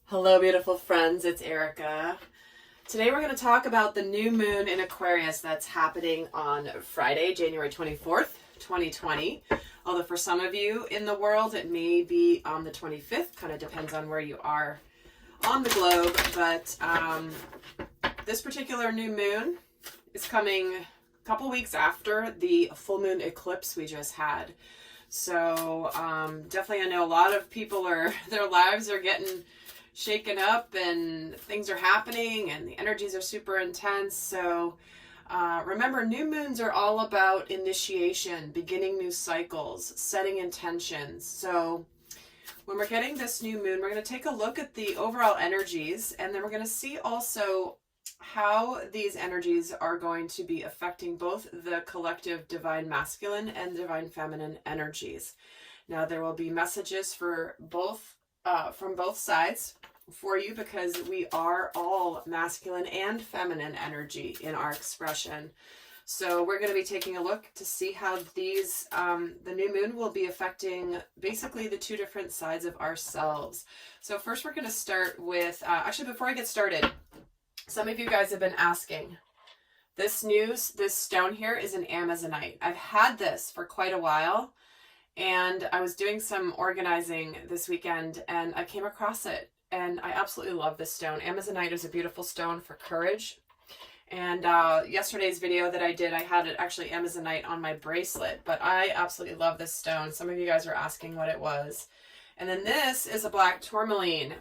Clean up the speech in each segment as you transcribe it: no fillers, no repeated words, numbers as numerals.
Hello, beautiful friends. It's Erika. Today we're going to talk about the new moon in Aquarius that's happening on Friday, January 24th, 2020. Although for some of you in the world, it may be on the 25th. Kind of depends on where you are on the globe. But this particular new moon is coming a couple weeks after the full moon eclipse we just had. So definitely I know a lot of people their lives are getting shaken up and things are happening and the energies are super intense. So remember, new moons are all about initiation, beginning new cycles, setting intentions. So when we're getting this new moon, we're going to take a look at the overall energies, and then we're going to see also how these energies are going to be affecting both the collective divine masculine and divine feminine energies. Now there will be messages for both from both sides for you, because we are all masculine and feminine energy in our expression. So we're going to be taking a look to see how these the new moon will be affecting basically the two different sides of ourselves. So first we're going to start with actually, before I get started, some of you guys have been asking, this stone here is an Amazonite. I've had this for quite a while, and I was doing some organizing this weekend and I came across it, and I absolutely love this stone. Amazonite is a beautiful stone for courage. And yesterday's video that I did, I had it actually Amazonite on my bracelet, but I absolutely love this stone. Some of you guys were asking what it was. And then this is a black tourmaline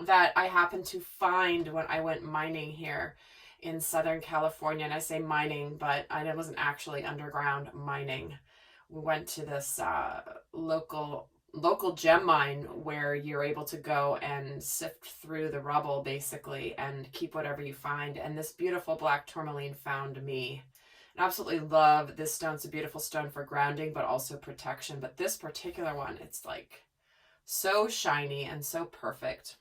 that I happened to find when I went mining here in Southern California. And I say mining, but I wasn't actually underground mining. We went to this local gem mine where you're able to go and sift through the rubble basically and keep whatever you find. And this beautiful black tourmaline found me. I absolutely love this stone. It's a beautiful stone for grounding, but also protection. But this particular one, it's like so shiny and so perfect.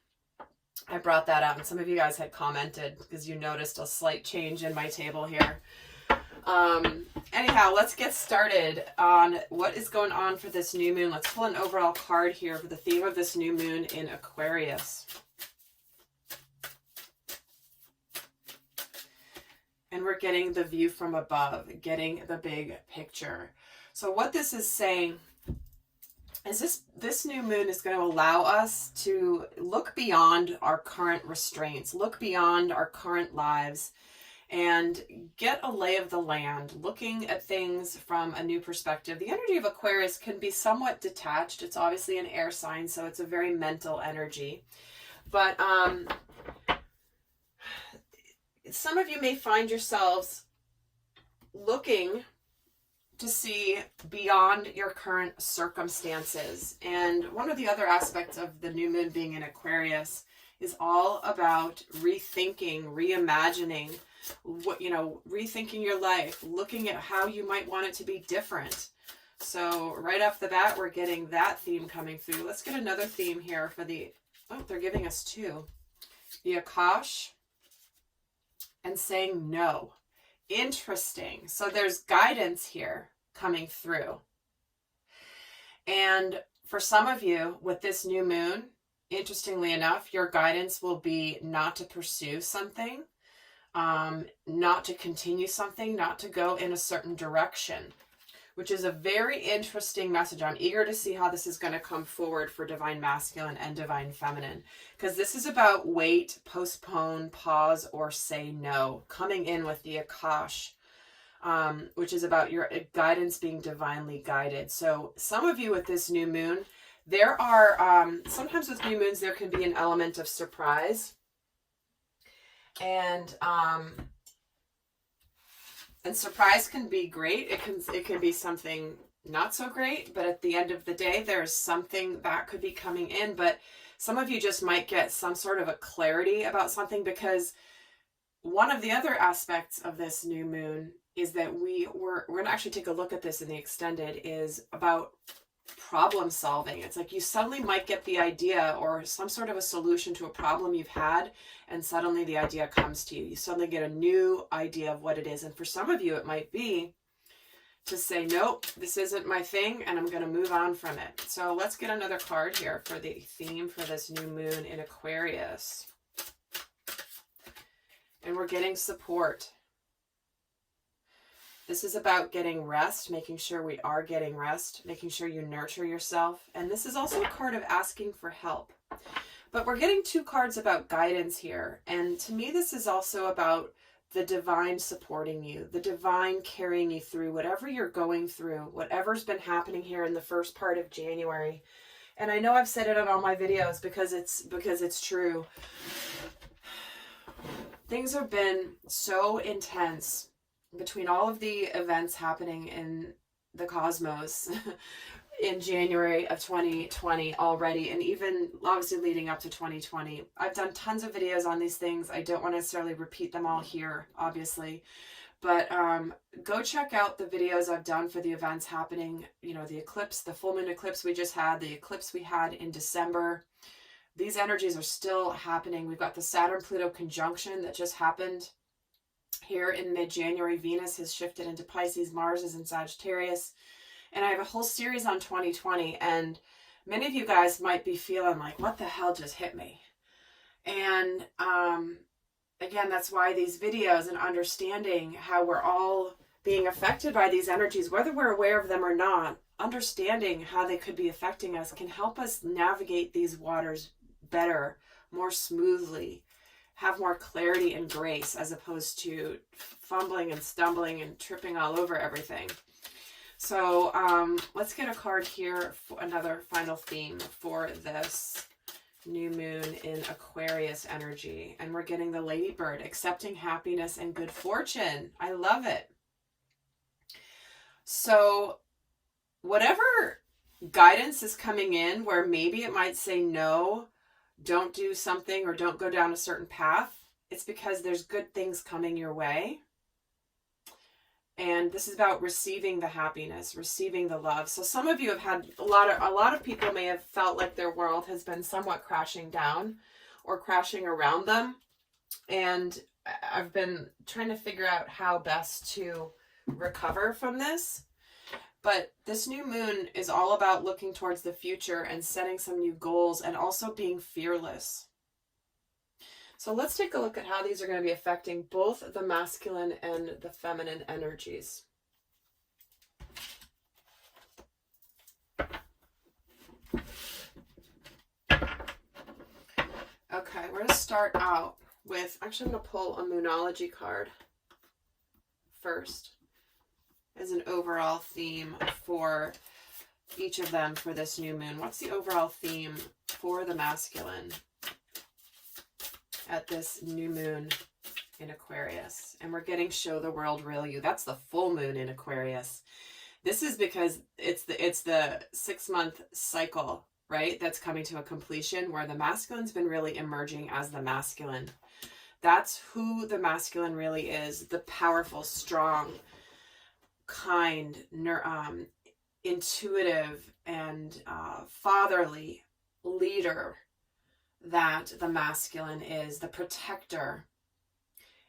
I brought that out, and some of you guys had commented because you noticed a slight change in my table here. Anyhow, let's get started on what is going on for this new moon. Let's pull an overall card here for the theme of this new moon in Aquarius. And we're getting the view from above, getting the big picture. So what this is saying is this new moon is going to allow us to look beyond our current restraints, look beyond our current lives, and get a lay of the land, looking at things from a new perspective. The energy of Aquarius can be somewhat detached. It's obviously an air sign, so it's a very mental energy. But some of you may find yourselves looking to see beyond your current circumstances. And one of the other aspects of the new moon being in Aquarius is all about rethinking, reimagining, rethinking your life, looking at how you might want it to be different. So right off the bat, we're getting that theme coming through. Let's get another theme here for they're giving us two. The Akash and saying no. Interesting. So there's guidance here coming through. And for some of you with this new moon, interestingly enough, your guidance will be not to pursue something, not to continue something, not to go in a certain direction, which is a very interesting message. I'm eager to see how this is going to come forward for divine masculine and divine feminine, because this is about wait, postpone, pause, or say no, coming in with the Akash, which is about your guidance being divinely guided. So some of you with this new moon, there are, sometimes with new moons, there can be an element of surprise. And surprise can be great. It can be something not so great, but at the end of the day, there's something that could be coming in. But some of you just might get some sort of a clarity about something, because one of the other aspects of this new moon is that we're going to actually take a look at this in the extended, is about problem solving. It's like you suddenly might get the idea or some sort of a solution to a problem you've had, and suddenly the idea comes to you. You suddenly get a new idea of what it is. And for some of you, it might be to say, nope, this isn't my thing, and I'm going to move on from it. So let's get another card here for the theme for this new moon in Aquarius. And we're getting support. This is about getting rest, making sure we are getting rest, making sure you nurture yourself. And this is also a card of asking for help. But we're getting two cards about guidance here. And to me, this is also about the divine supporting you, the divine carrying you through whatever you're going through, whatever's been happening here in the first part of January. And I know I've said it on all my videos because it's true. Things have been so intense between all of the events happening in the cosmos in January of 2020 already, and even obviously leading up to 2020. I've done tons of videos on these things. I don't want to necessarily repeat them all here, obviously, but go check out the videos I've done for the events happening, you know, the eclipse, the full moon eclipse we just had, the eclipse we had in December. These energies are still happening. We've got the Saturn-Pluto conjunction that just happened here in mid-January. Venus has shifted into Pisces, Mars is in Sagittarius. And I have a whole series on 2020, and many of you guys might be feeling like, what the hell just hit me? And again, that's why these videos and understanding how we're all being affected by these energies, whether we're aware of them or not, understanding how they could be affecting us can help us navigate these waters better, more smoothly, have more clarity and grace, as opposed to fumbling and stumbling and tripping all over everything. So let's get a card here for another final theme for this new moon in Aquarius energy. And we're getting the Ladybird, accepting happiness and good fortune. I love it. So whatever guidance is coming in where maybe it might say no, don't do something, or don't go down a certain path, it's because there's good things coming your way. And this is about receiving the happiness, receiving the love. So some of you have had a lot of people may have felt like their world has been somewhat crashing down or crashing around them. And I've been trying to figure out how best to recover from this. But this new moon is all about looking towards the future and setting some new goals, and also being fearless. So let's take a look at how these are going to be affecting both the masculine and the feminine energies. Okay, we're going to start out with, actually I'm going to pull a Moonology card first as an overall theme for each of them for this new moon. What's the overall theme for the masculine at this new moon in Aquarius? And we're getting show the world real you. That's the full moon in Aquarius. This is because it's the 6-month cycle, right? That's coming to a completion, where the masculine's been really emerging as the masculine. That's who the masculine really is. The powerful, strong, kind, intuitive, and fatherly leader that the masculine is, the protector.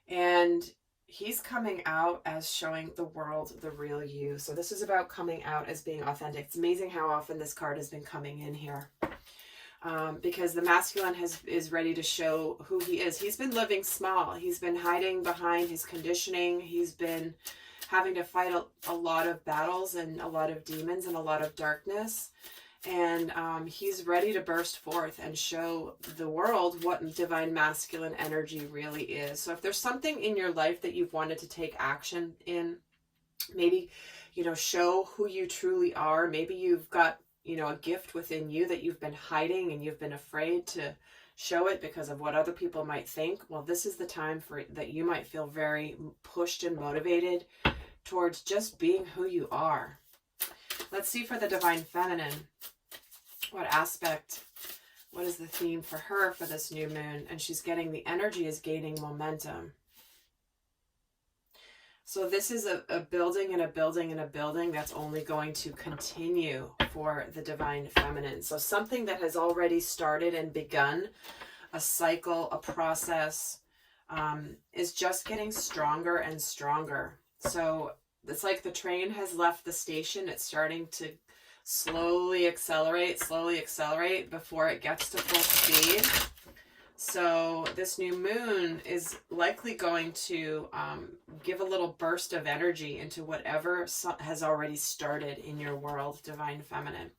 And he's coming out as showing the world the real you. So this is about coming out as being authentic. It's amazing how often this card has been coming in here. Because the masculine is ready to show who he is. He's been living small. He's been hiding behind his conditioning. He's been having to fight a lot of battles and a lot of demons and a lot of darkness. And he's ready to burst forth and show the world what divine masculine energy really is. So if there's something in your life that you've wanted to take action in, maybe, show who you truly are. Maybe you've got, a gift within you that you've been hiding and you've been afraid to show it because of what other people might think. Well, this is the time for that you might feel very pushed and motivated towards just being who you are. Let's see for the divine feminine. What is the theme for her for this new moon? And she's getting, the energy is gaining momentum. So this is a building and a building and a building that's only going to continue for the divine feminine. So something that has already started and begun, a cycle, a process, is just getting stronger and stronger. So it's like the train has left the station. It's starting to slowly accelerate before it gets to full speed. So this new moon is likely going to give a little burst of energy into whatever has already started in your world, Divine Feminine.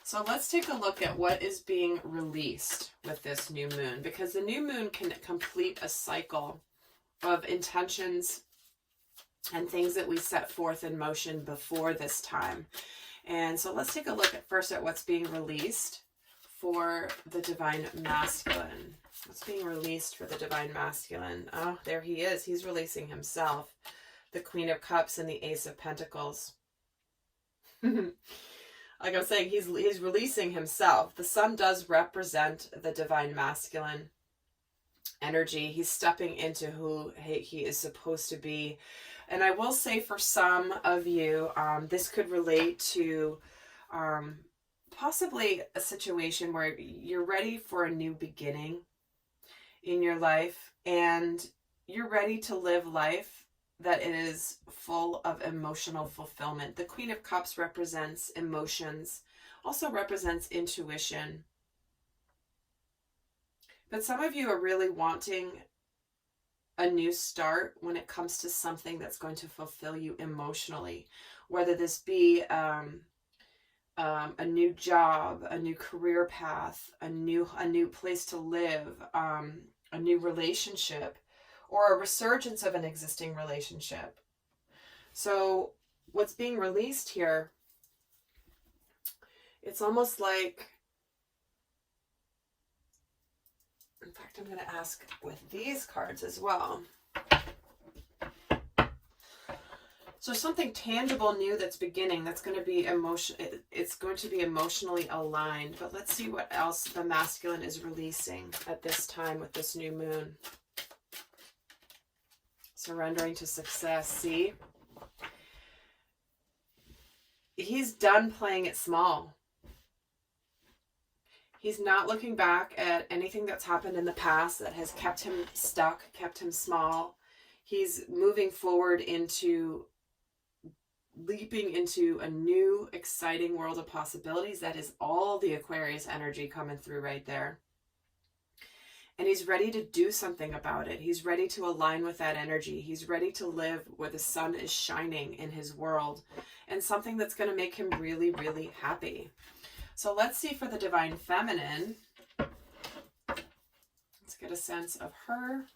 So let's take a look at what is being released with this new moon, because the new moon can complete a cycle of intentions and things that we set forth in motion before this time. And so let's take a look at first at what's being released for the Divine Masculine. What's being released for the Divine Masculine? Oh, there he is. He's releasing himself. The Queen of Cups and the Ace of Pentacles. Like I was saying, he's releasing himself. The Sun does represent the Divine Masculine energy. He's stepping into who he is supposed to be. And I will say for some of you, this could relate to possibly a situation where you're ready for a new beginning in your life, and you're ready to live life that is full of emotional fulfillment. The Queen of Cups represents emotions, also represents intuition. But some of you are really wanting a new start when it comes to something that's going to fulfill you emotionally, whether this be a new job, a new career path, a new place to live, a new relationship, or a resurgence of an existing relationship. So what's being released here, it's almost like, in fact, I'm going to ask with these cards as well. So something tangible new that's beginning, that's going to be it's going to be emotionally aligned. But let's see what else the masculine is releasing at this time with this new moon. Surrendering to success. See? He's done playing it small. He's not looking back at anything that's happened in the past that has kept him stuck, kept him small. He's moving forward into leaping into a new, exciting world of possibilities. That is all the Aquarius energy coming through right there. And he's ready to do something about it. He's ready to align with that energy. He's ready to live where the sun is shining in his world, and something that's going to make him really, really happy. So let's see for the Divine Feminine. Let's get a sense of her.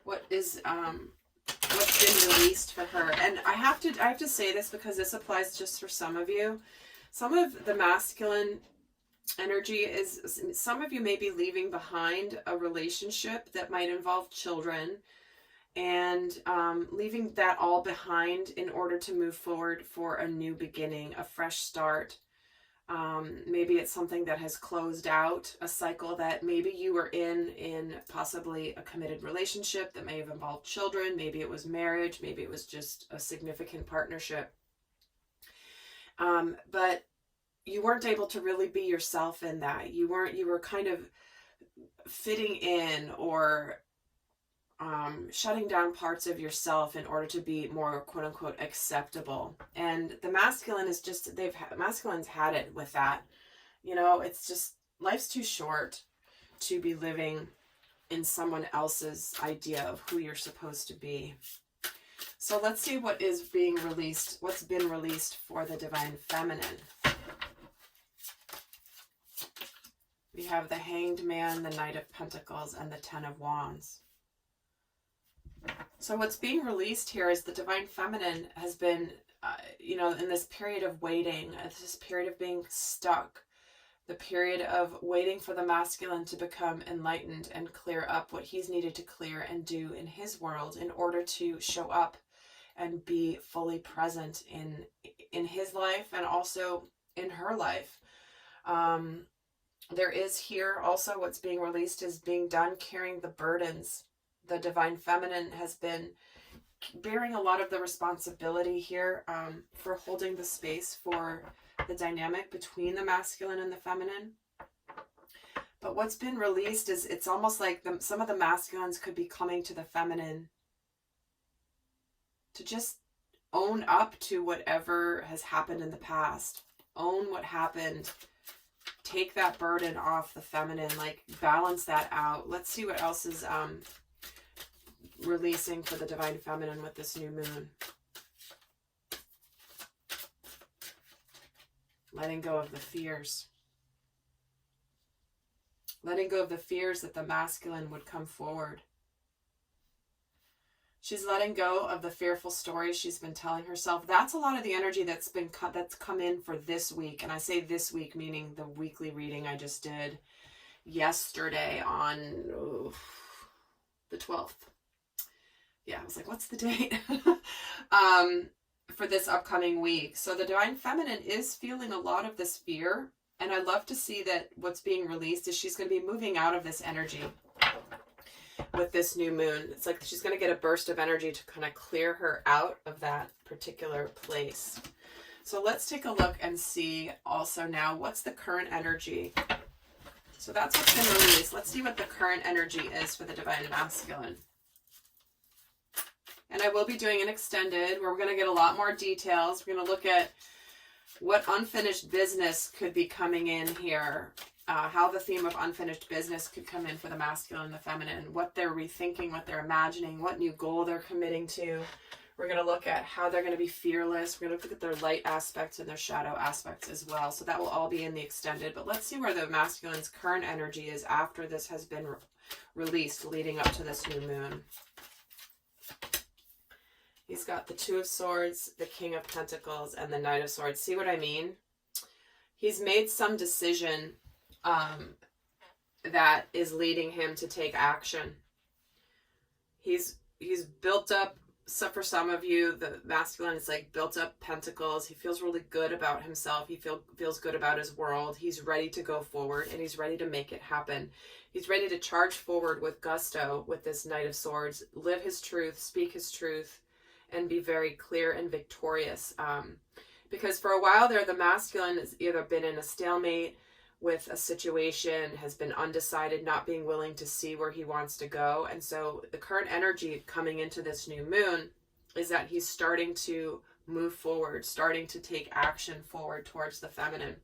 What's been released for her. And I have to say this because this applies just for some of you. Some of the masculine energy is, some of you may be leaving behind a relationship that might involve children, and leaving that all behind in order to move forward for a new beginning, a fresh start. Maybe it's something that has closed out a cycle that maybe you were in possibly a committed relationship that may have involved children. Maybe it was marriage. Maybe it was just a significant partnership. But you weren't able to really be yourself in that. You were kind of fitting in or shutting down parts of yourself in order to be more quote unquote acceptable. And the masculine is just, masculine's had it with that. You know, it's just, life's too short to be living in someone else's idea of who you're supposed to be. So let's see what is being released, what's been released for the Divine Feminine. We have the Hanged Man, the Knight of Pentacles, and the Ten of Wands. So what's being released here is the Divine Feminine has been, in this period of waiting, this period of being stuck, the period of waiting for the masculine to become enlightened and clear up what he's needed to clear and do in his world in order to show up and be fully present in his life and also in her life. There is here also what's being released is being done carrying the burdens. The Divine Feminine has been bearing a lot of the responsibility here for holding the space for the dynamic between the masculine and the feminine. But what's been released is it's almost like some of the masculines could be coming to the feminine to just own up to whatever has happened in the past. Own what happened. Take that burden off the feminine, like balance that out. Let's see what else is releasing for the divine feminine with this new moon. Letting go of the fears. Letting go of the fears that the masculine would come forward. She's letting go of the fearful stories she's been telling herself. That's a lot of the energy that's come in for this week. And I say this week, meaning the weekly reading I just did yesterday on the 12th. Yeah, I was like, what's the date? For this upcoming week. So the divine feminine is feeling a lot of this fear. And I love to see that what's being released is she's going to be moving out of this energy with this new moon. It's like she's going to get a burst of energy to kind of clear her out of that particular place. So let's take a look and see also now what's the current energy. So that's what's been released. Let's see what the current energy is for the divine masculine. And I will be doing an extended where we're going to get a lot more details. We're going to look at what unfinished business could be coming in here. How the theme of unfinished business could come in for the masculine and the feminine. What they're rethinking, what they're imagining, what new goal they're committing to. We're going to look at how they're going to be fearless. We're going to look at their light aspects and their shadow aspects as well. So that will all be in the extended. But let's see where the masculine's current energy is after this has been released leading up to this new moon. He's got the Two of Swords, the King of Pentacles, and the Knight of Swords. See what I mean? He's made some decision that is leading him to take action. He's built up, so for some of you, the masculine is like built up pentacles. He feels really good about himself. He feels good about his world. He's ready to go forward and he's ready to make it happen. He's ready to charge forward with gusto with this Knight of Swords, live his truth, speak his truth, and be very clear and victorious. Because for a while there, the masculine has either been in a stalemate with a situation, has been undecided, not being willing to see where he wants to go. And so the current energy coming into this new moon is that he's starting to move forward, starting to take action forward towards the feminine.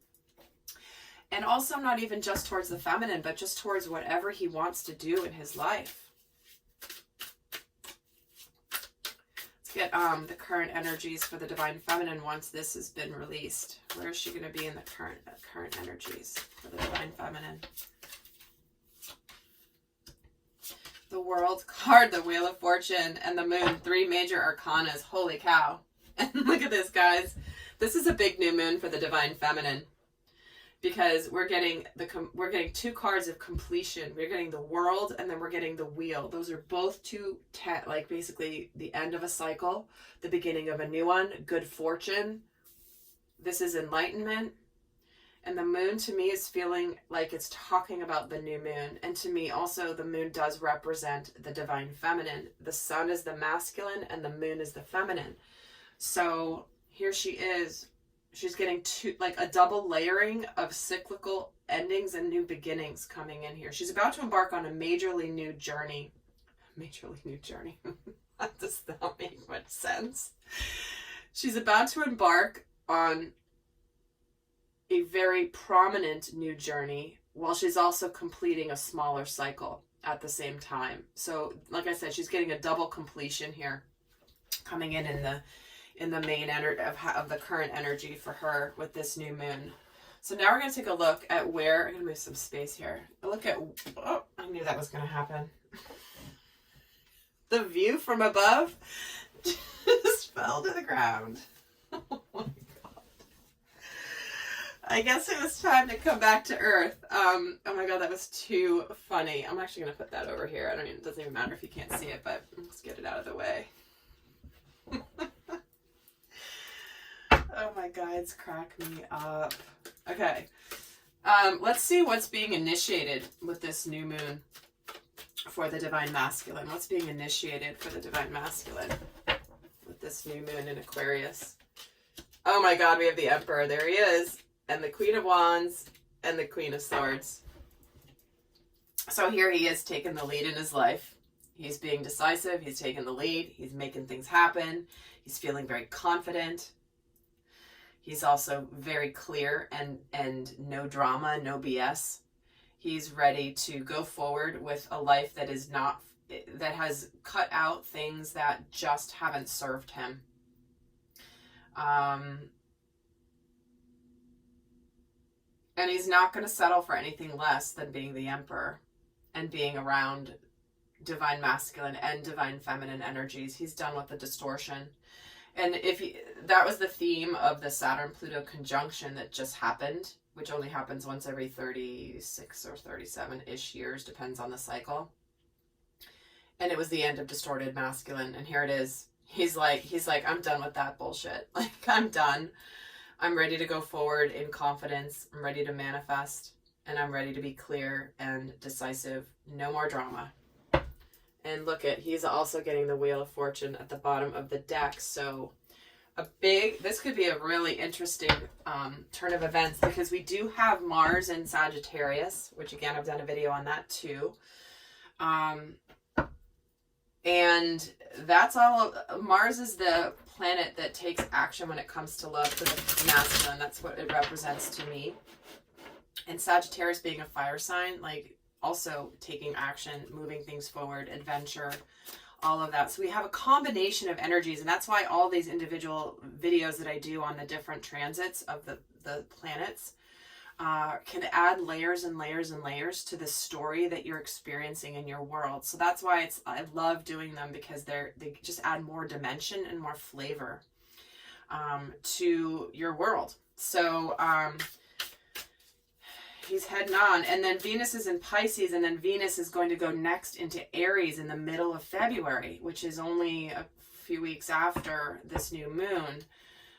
And also not even just towards the feminine, but just towards whatever he wants to do in his life. Get the current energies for the divine feminine once this has been released. Where is she going to be in the current energies for the divine feminine? The World card, the Wheel of Fortune, and the Moon. 3 major arcanas. Holy cow. And look at this, guys. This is a big new moon for the divine feminine. Because we're getting 2 cards of completion. We're getting the World and then we're getting the Wheel. Those are both like basically the end of a cycle, the beginning of a new one, good fortune. This is enlightenment. And the moon to me is feeling like it's talking about the new moon. And to me also the moon does represent the divine feminine. The sun is the masculine and the moon is the feminine. So here she is. She's getting a double layering of cyclical endings and new beginnings coming in here. She's about to embark on a majorly new journey. Majorly new journey. That does not make much sense. She's about to embark on a very prominent new journey while she's also completing a smaller cycle at the same time. So, like I said, she's getting a double completion here coming in the main energy of the current energy for her with this new moon. So now we're going to take a look at where, I'm going to move some space here. Look at, oh, I knew that was going to happen. The view from above just fell to the ground. Oh my God. I guess it was time to come back to Earth. Oh my God, that was too funny. I'm actually going to put that over here. It doesn't even matter if you can't see it, but let's get it out of the way. Oh my guides crack me up. Okay. Let's see what's being initiated with this new moon for the divine masculine. What's being initiated for the divine masculine with this new moon in Aquarius? Oh my God, we have the Emperor. There he is. And the Queen of Wands and the Queen of Swords. So here he is taking the lead in his life. He's being decisive. He's taking the lead. He's making things happen. He's feeling very confident. He's also very clear and no drama, no BS. He's ready to go forward with a life that is not, that has cut out things that just haven't served him. And he's not going to settle for anything less than being the emperor and being around divine masculine and divine feminine energies. He's done with the distortion. And that was the theme of the Saturn-Pluto conjunction that just happened, which only happens once every 36 or 37-ish years, depends on the cycle. And it was the end of distorted masculine. And here it is. He's like, I'm done with that bullshit. Like, I'm done. I'm ready to go forward in confidence. I'm ready to manifest. And I'm ready to be clear and decisive. No more drama. And look he's also getting the Wheel of Fortune at the bottom of the deck. So this could be a really interesting turn of events, because we do have Mars in Sagittarius, which again, I've done a video on that too. And that's all. Mars is the planet that takes action when it comes to love for the masculine. That's what it represents to me. And Sagittarius being a fire sign, like, also taking action, moving things forward, adventure, all of that. So we have a combination of energies, and that's why all these individual videos that I do on the different transits of the planets can add layers and layers and layers to the story that you're experiencing in your world. So that's why I love doing them, because they just add more dimension and more flavor to your world. So he's heading on, and then Venus is in Pisces, and then Venus is going to go next into Aries in the middle of February, which is only a few weeks after this new moon.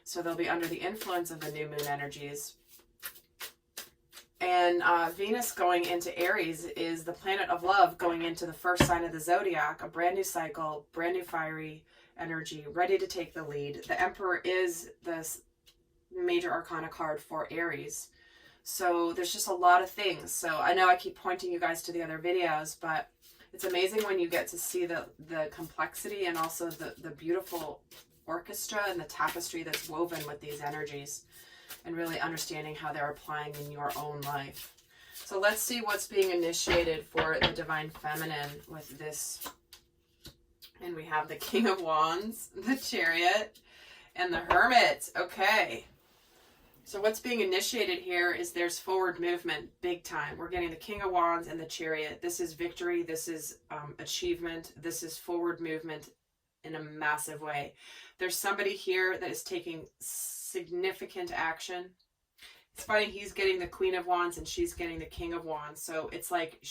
So they'll be under the influence of the new moon energies. And Venus going into Aries is the planet of love going into the first sign of the zodiac, a brand new cycle, brand new fiery energy, ready to take the lead. The Emperor is the major arcana card for Aries. So there's just a lot of things. So I know I keep pointing you guys to the other videos, but it's amazing when you get to see the complexity and also the beautiful orchestra and the tapestry that's woven with these energies, and really understanding how they're applying in your own life. So let's see what's being initiated for the Divine Feminine with this. And we have the King of Wands, the Chariot, and the Hermit. Okay. So what's being initiated here is there's forward movement, big time. We're getting the King of Wands and the Chariot. This is victory. This is achievement. This is forward movement in a massive way. There's somebody here that is taking significant action. It's funny, he's getting the Queen of Wands and she's getting the King of Wands. So it's like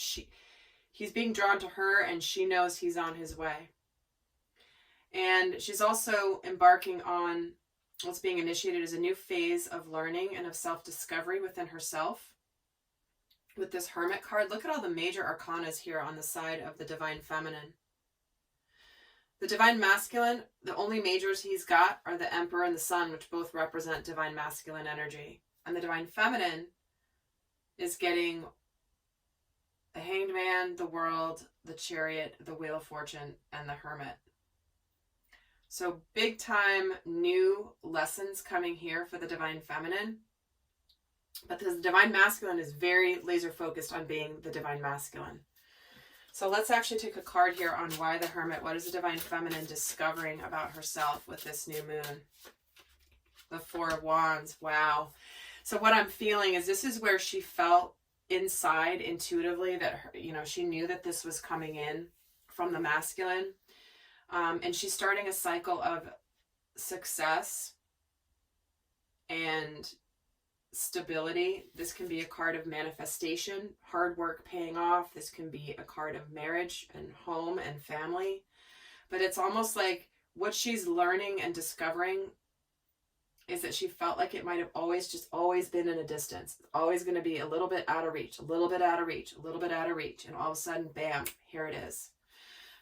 he's being drawn to her, and she knows he's on his way. And she's also embarking on what's being initiated is a new phase of learning and of self-discovery within herself. With this Hermit card, look at all the major arcanas here on the side of the Divine Feminine. The Divine Masculine, the only majors he's got are the Emperor and the Sun, which both represent Divine Masculine energy. And the Divine Feminine is getting the Hanged Man, the World, the Chariot, the Wheel of Fortune, and the Hermit. So big time new lessons coming here for the Divine Feminine. But the Divine Masculine is very laser focused on being the Divine Masculine. So let's actually take a card here on why the Hermit. What is the Divine Feminine discovering about herself with this new moon? The Four of Wands. Wow. So what I'm feeling is this is where she felt inside intuitively that she knew that this was coming in from the masculine. And she's starting a cycle of success and stability. This can be a card of manifestation, hard work paying off. This can be a card of marriage and home and family. But it's almost like what she's learning and discovering is that she felt like it might have always been in a distance. It's always going to be a little bit out of reach, a little bit out of reach, a little bit out of reach. And all of a sudden, bam, here it is.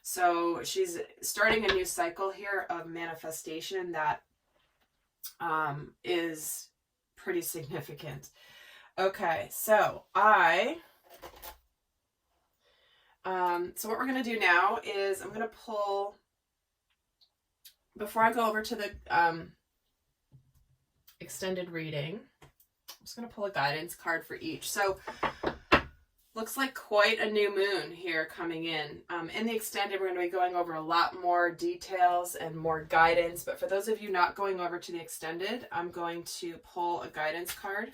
So she's starting a new cycle here of manifestation that is pretty significant. Okay, so I So what we're going to do now is I'm going to pull, before I go over to the extended reading, I'm just going to pull a guidance card for each. So looks like quite a new moon here coming in. In the extended, we're going to be going over a lot more details and more guidance. But for those of you not going over to the extended, I'm going to pull a guidance card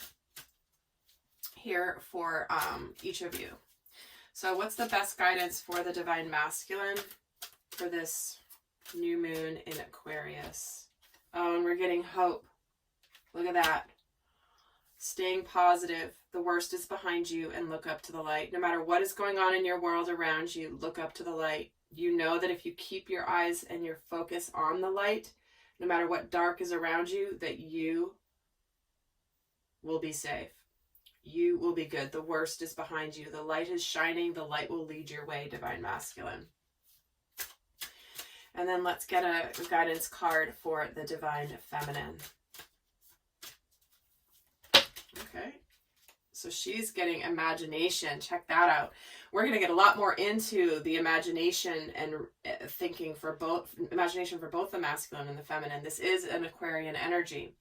here for each of you. So what's the best guidance for the Divine Masculine for this new moon in Aquarius? Oh, and we're getting hope. Look at that. Staying positive. The worst is behind you and look up to the light. No matter what is going on in your world around you, look up to the light. You know that if you keep your eyes and your focus on the light, no matter what dark is around you, that you will be safe. You will be good. The worst is behind you. The light is shining. The light will lead your way, Divine Masculine. And then let's get a guidance card for the Divine Feminine. Okay. So she's getting imagination. Check that out. We're going to get a lot more into the imagination and thinking for both, imagination for both the masculine and the feminine. This is an Aquarian energy.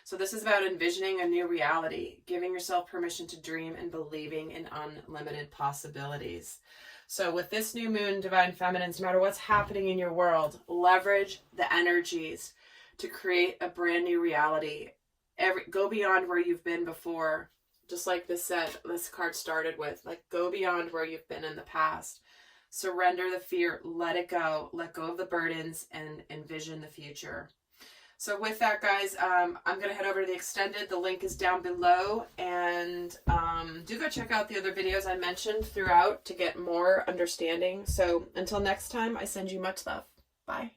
So this is about envisioning a new reality, giving yourself permission to dream and believing in unlimited possibilities. So with this new moon, Divine Feminines, no matter what's happening in your world, leverage the energies to create a brand new reality. Go beyond where you've been before. Just like this card started with, like, go beyond where you've been in the past. Surrender the fear, let it go, let go of the burdens, and envision the future. So with that, guys, I'm going to head over to the extended. The link is down below. And do go check out the other videos I mentioned throughout to get more understanding. So until next time, I send you much love. Bye.